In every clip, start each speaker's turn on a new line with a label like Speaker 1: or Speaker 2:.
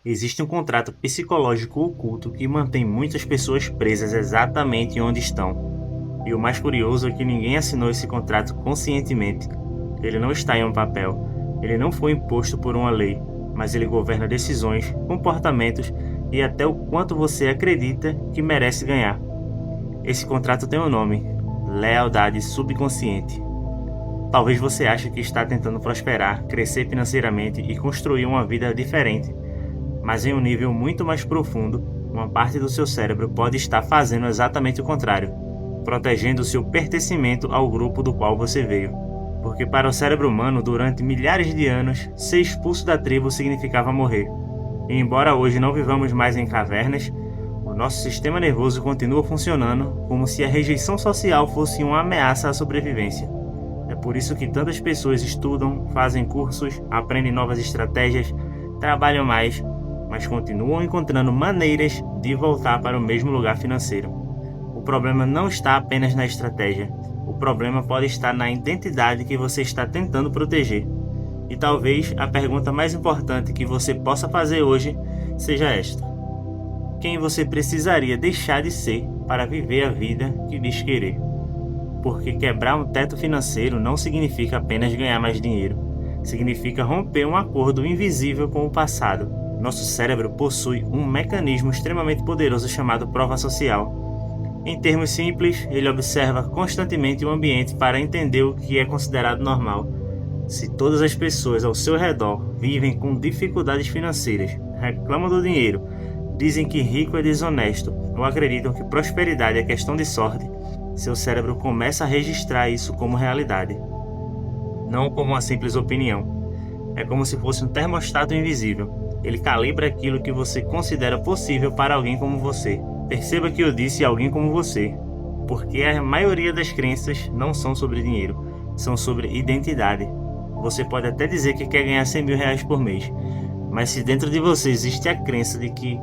Speaker 1: Existe um contrato psicológico oculto que mantém muitas pessoas presas exatamente onde estão. E o mais curioso é que ninguém assinou esse contrato conscientemente. Ele não está em um papel, ele não foi imposto por uma lei, mas ele governa decisões, comportamentos e até o quanto você acredita que merece ganhar. Esse contrato tem um nome: lealdade subconsciente. Talvez você ache que está tentando prosperar, crescer financeiramente e construir uma vida diferente. Mas em um nível muito mais profundo, uma parte do seu cérebro pode estar fazendo exatamente o contrário, protegendo seu pertencimento ao grupo do qual você veio. Porque para o cérebro humano, durante milhares de anos, ser expulso da tribo significava morrer. E embora hoje não vivamos mais em cavernas, o nosso sistema nervoso continua funcionando como se a rejeição social fosse uma ameaça à sobrevivência. É por isso que tantas pessoas estudam, fazem cursos, aprendem novas estratégias, trabalham mais, mas continuam encontrando maneiras de voltar para o mesmo lugar financeiro. O problema não está apenas na estratégia. O problema pode estar na identidade que você está tentando proteger. E talvez a pergunta mais importante que você possa fazer hoje seja esta: quem você precisaria deixar de ser para viver a vida que diz querer? Porque quebrar um teto financeiro não significa apenas ganhar mais dinheiro. Significa romper um acordo invisível com o passado. Nosso cérebro possui um mecanismo extremamente poderoso chamado prova social. Em termos simples, ele observa constantemente o ambiente para entender o que é considerado normal. Se todas as pessoas ao seu redor vivem com dificuldades financeiras, reclamam do dinheiro, dizem que rico é desonesto ou acreditam que prosperidade é questão de sorte, seu cérebro começa a registrar isso como realidade. Não como uma simples opinião. É como se fosse um termostato invisível. Ele calibra aquilo que você considera possível para alguém como você. Perceba que eu disse alguém como você, porque a maioria das crenças não são sobre dinheiro, são sobre identidade. Você pode até dizer que quer ganhar 100 mil reais por mês, mas se dentro de você existe a crença de que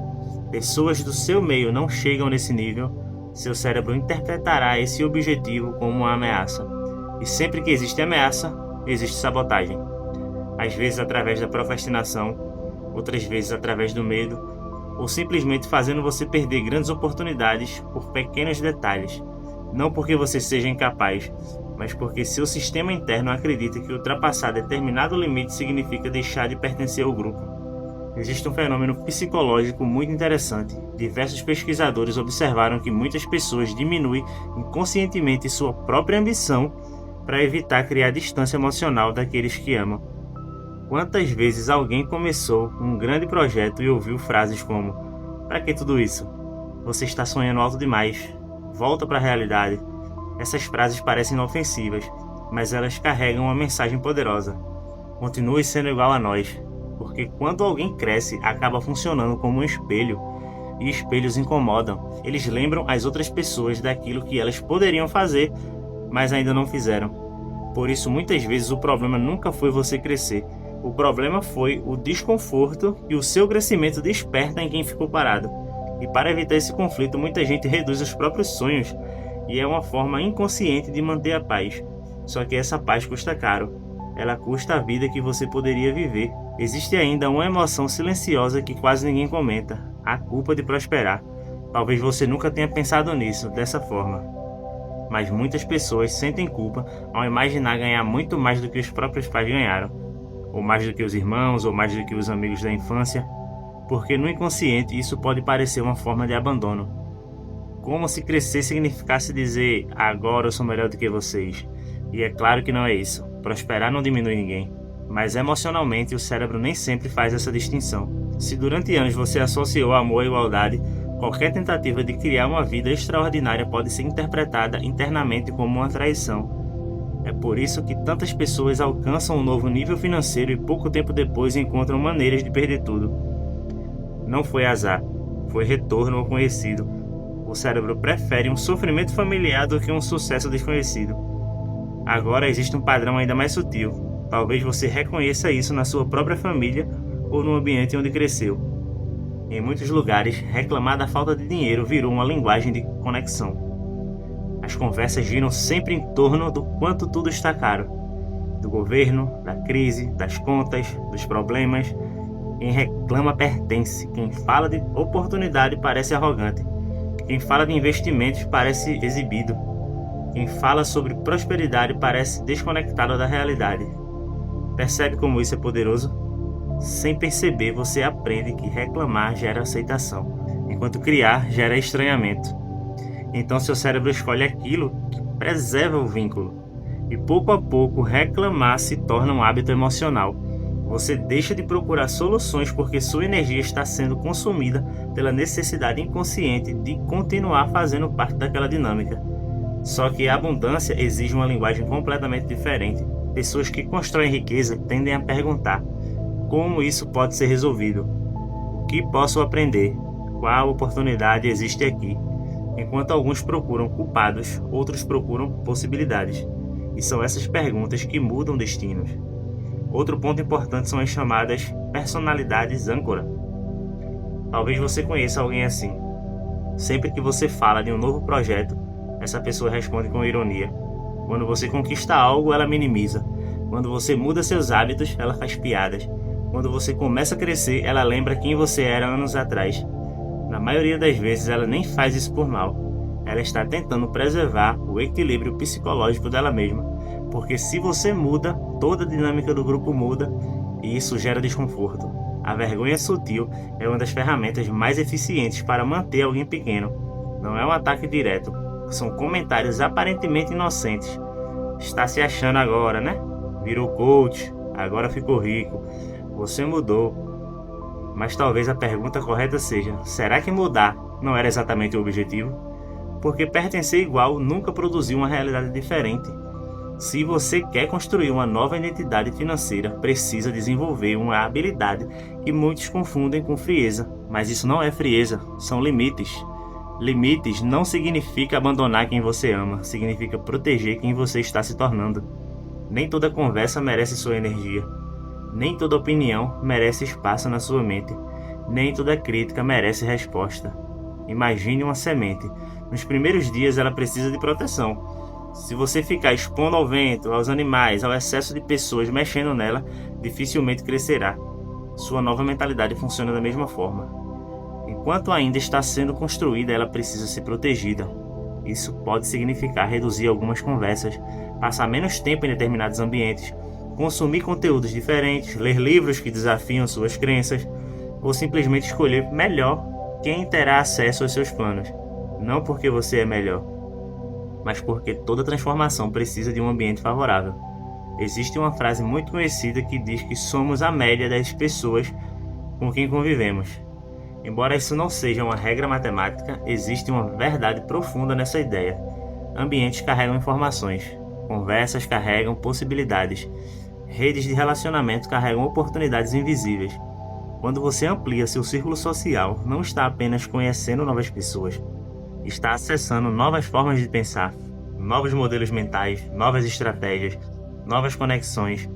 Speaker 1: pessoas do seu meio não chegam nesse nível, seu cérebro interpretará esse objetivo como uma ameaça. E sempre que existe ameaça, existe sabotagem. Às vezes através da procrastinação, outras vezes através do medo, ou simplesmente fazendo você perder grandes oportunidades por pequenos detalhes. Não porque você seja incapaz, mas porque seu sistema interno acredita que ultrapassar determinado limite significa deixar de pertencer ao grupo. Existe um fenômeno psicológico muito interessante. Diversos pesquisadores observaram que muitas pessoas diminuem inconscientemente sua própria ambição para evitar criar distância emocional daqueles que amam. Quantas vezes alguém começou um grande projeto e ouviu frases como: "Para que tudo isso? Você está sonhando alto demais. Volta para a realidade." Essas frases parecem inofensivas, mas elas carregam uma mensagem poderosa. Continue sendo igual a nós, porque quando alguém cresce, acaba funcionando como um espelho, e espelhos incomodam. Eles lembram as outras pessoas daquilo que elas poderiam fazer, mas ainda não fizeram. Por isso, muitas vezes o problema nunca foi você crescer. O problema foi o desconforto e o seu crescimento desperta em quem ficou parado. E para evitar esse conflito, muita gente reduz os próprios sonhos, e é uma forma inconsciente de manter a paz. Só que essa paz custa caro. Ela custa a vida que você poderia viver. Existe ainda uma emoção silenciosa que quase ninguém comenta: a culpa de prosperar. Talvez você nunca tenha pensado nisso dessa forma. Mas muitas pessoas sentem culpa ao imaginar ganhar muito mais do que os próprios pais ganharam, ou mais do que os irmãos, ou mais do que os amigos da infância, porque no inconsciente isso pode parecer uma forma de abandono. Como se crescer significasse dizer: agora eu sou melhor do que vocês. E é claro que não é isso. Prosperar não diminui ninguém. Mas emocionalmente o cérebro nem sempre faz essa distinção. Se durante anos você associou amor à igualdade, qualquer tentativa de criar uma vida extraordinária pode ser interpretada internamente como uma traição. É por isso que tantas pessoas alcançam um novo nível financeiro e pouco tempo depois encontram maneiras de perder tudo. Não foi azar, foi retorno ao conhecido. O cérebro prefere um sofrimento familiar do que um sucesso desconhecido. Agora existe um padrão ainda mais sutil. Talvez você reconheça isso na sua própria família ou no ambiente onde cresceu. Em muitos lugares, reclamar da falta de dinheiro virou uma linguagem de conexão. As conversas giram sempre em torno do quanto tudo está caro. Do governo, da crise, das contas, dos problemas. Quem reclama pertence. Quem fala de oportunidade parece arrogante. Quem fala de investimentos parece exibido. Quem fala sobre prosperidade parece desconectado da realidade. Percebe como isso é poderoso? Sem perceber, você aprende que reclamar gera aceitação, enquanto criar gera estranhamento. Então seu cérebro escolhe aquilo que preserva o vínculo. E pouco a pouco, reclamar se torna um hábito emocional. Você deixa de procurar soluções porque sua energia está sendo consumida pela necessidade inconsciente de continuar fazendo parte daquela dinâmica. Só que a abundância exige uma linguagem completamente diferente. Pessoas que constroem riqueza tendem a perguntar: como isso pode ser resolvido? O que posso aprender? Qual oportunidade existe aqui? Enquanto alguns procuram culpados, outros procuram possibilidades. E são essas perguntas que mudam destinos. Outro ponto importante são as chamadas personalidades âncora. Talvez você conheça alguém assim. Sempre que você fala de um novo projeto, essa pessoa responde com ironia. Quando você conquista algo, ela minimiza. Quando você muda seus hábitos, ela faz piadas. Quando você começa a crescer, ela lembra quem você era anos atrás. Na maioria das vezes, ela nem faz isso por mal. Ela está tentando preservar o equilíbrio psicológico dela mesma. Porque se você muda, toda a dinâmica do grupo muda e isso gera desconforto. A vergonha sutil é uma das ferramentas mais eficientes para manter alguém pequeno. Não é um ataque direto. São comentários aparentemente inocentes. Está se achando agora, né? Virou coach, agora ficou rico. Você mudou. Mas talvez a pergunta correta seja: será que mudar não era exatamente o objetivo? Porque pertencer igual nunca produziu uma realidade diferente. Se você quer construir uma nova identidade financeira, precisa desenvolver uma habilidade que muitos confundem com frieza. Mas isso não é frieza, são limites. Limites não significa abandonar quem você ama, significa proteger quem você está se tornando. Nem toda conversa merece sua energia. Nem toda opinião merece espaço na sua mente. Nem toda crítica merece resposta. Imagine uma semente. Nos primeiros dias ela precisa de proteção. Se você ficar expondo ao vento, aos animais, ao excesso de pessoas mexendo nela, dificilmente crescerá. Sua nova mentalidade funciona da mesma forma. Enquanto ainda está sendo construída, ela precisa ser protegida. Isso pode significar reduzir algumas conversas, passar menos tempo em determinados ambientes, consumir conteúdos diferentes, ler livros que desafiam suas crenças, ou simplesmente escolher melhor quem terá acesso aos seus planos. Não porque você é melhor, mas porque toda transformação precisa de um ambiente favorável. Existe uma frase muito conhecida que diz que somos a média das pessoas com quem convivemos. Embora isso não seja uma regra matemática, existe uma verdade profunda nessa ideia. Ambientes carregam informações, conversas carregam possibilidades, redes de relacionamento carregam oportunidades invisíveis. Quando você amplia seu círculo social, não está apenas conhecendo novas pessoas, está acessando novas formas de pensar, novos modelos mentais, novas estratégias, novas conexões,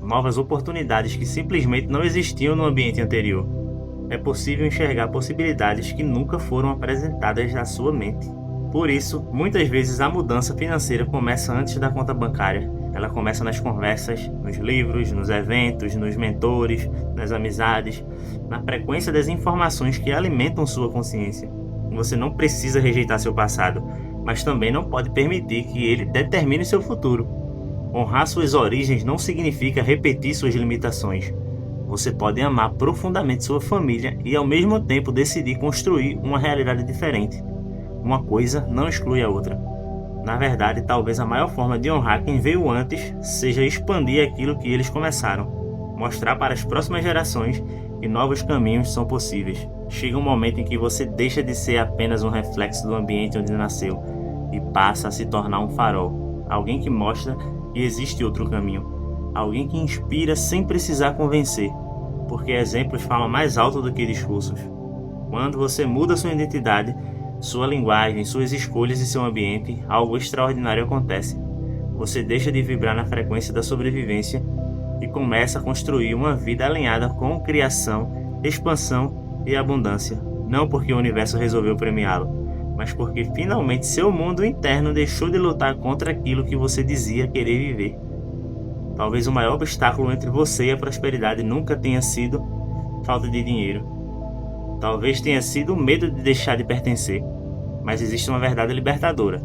Speaker 1: novas oportunidades que simplesmente não existiam no ambiente anterior. É possível enxergar possibilidades que nunca foram apresentadas à sua mente. Por isso, muitas vezes a mudança financeira começa antes da conta bancária. Ela começa nas conversas, nos livros, nos eventos, nos mentores, nas amizades, na frequência das informações que alimentam sua consciência. Você não precisa rejeitar seu passado, mas também não pode permitir que ele determine seu futuro. Honrar suas origens não significa repetir suas limitações. Você pode amar profundamente sua família e ao mesmo tempo decidir construir uma realidade diferente. Uma coisa não exclui a outra. Na verdade, talvez a maior forma de honrar quem veio antes seja expandir aquilo que eles começaram. Mostrar para as próximas gerações que novos caminhos são possíveis. Chega um momento em que você deixa de ser apenas um reflexo do ambiente onde nasceu e passa a se tornar um farol. Alguém que mostra que existe outro caminho. Alguém que inspira sem precisar convencer. Porque exemplos falam mais alto do que discursos. Quando você muda sua identidade, sua linguagem, suas escolhas e seu ambiente, algo extraordinário acontece. Você deixa de vibrar na frequência da sobrevivência e começa a construir uma vida alinhada com criação, expansão e abundância. Não porque o universo resolveu premiá-lo, mas porque finalmente seu mundo interno deixou de lutar contra aquilo que você dizia querer viver. Talvez o maior obstáculo entre você e a prosperidade nunca tenha sido falta de dinheiro. Talvez tenha sido o medo de deixar de pertencer, mas existe uma verdade libertadora.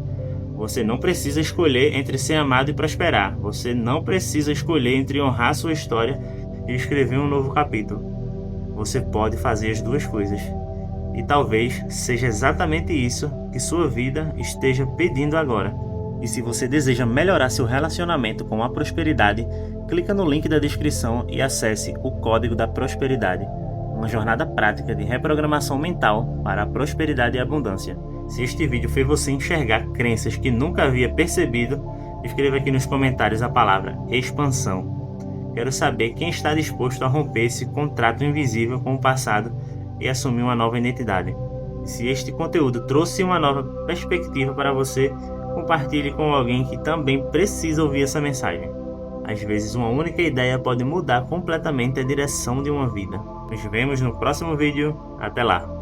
Speaker 1: Você não precisa escolher entre ser amado e prosperar. Você não precisa escolher entre honrar sua história e escrever um novo capítulo. Você pode fazer as duas coisas. E talvez seja exatamente isso que sua vida esteja pedindo agora. E se você deseja melhorar seu relacionamento com a prosperidade, clica no link da descrição e acesse o Código da Prosperidade, uma jornada prática de reprogramação mental para a prosperidade e abundância. Se este vídeo fez você enxergar crenças que nunca havia percebido, escreva aqui nos comentários a palavra expansão. Quero saber quem está disposto a romper esse contrato invisível com o passado e assumir uma nova identidade. E se este conteúdo trouxe uma nova perspectiva para você, compartilhe com alguém que também precisa ouvir essa mensagem. Às vezes uma única ideia pode mudar completamente a direção de uma vida. Nos vemos no próximo vídeo. Até lá!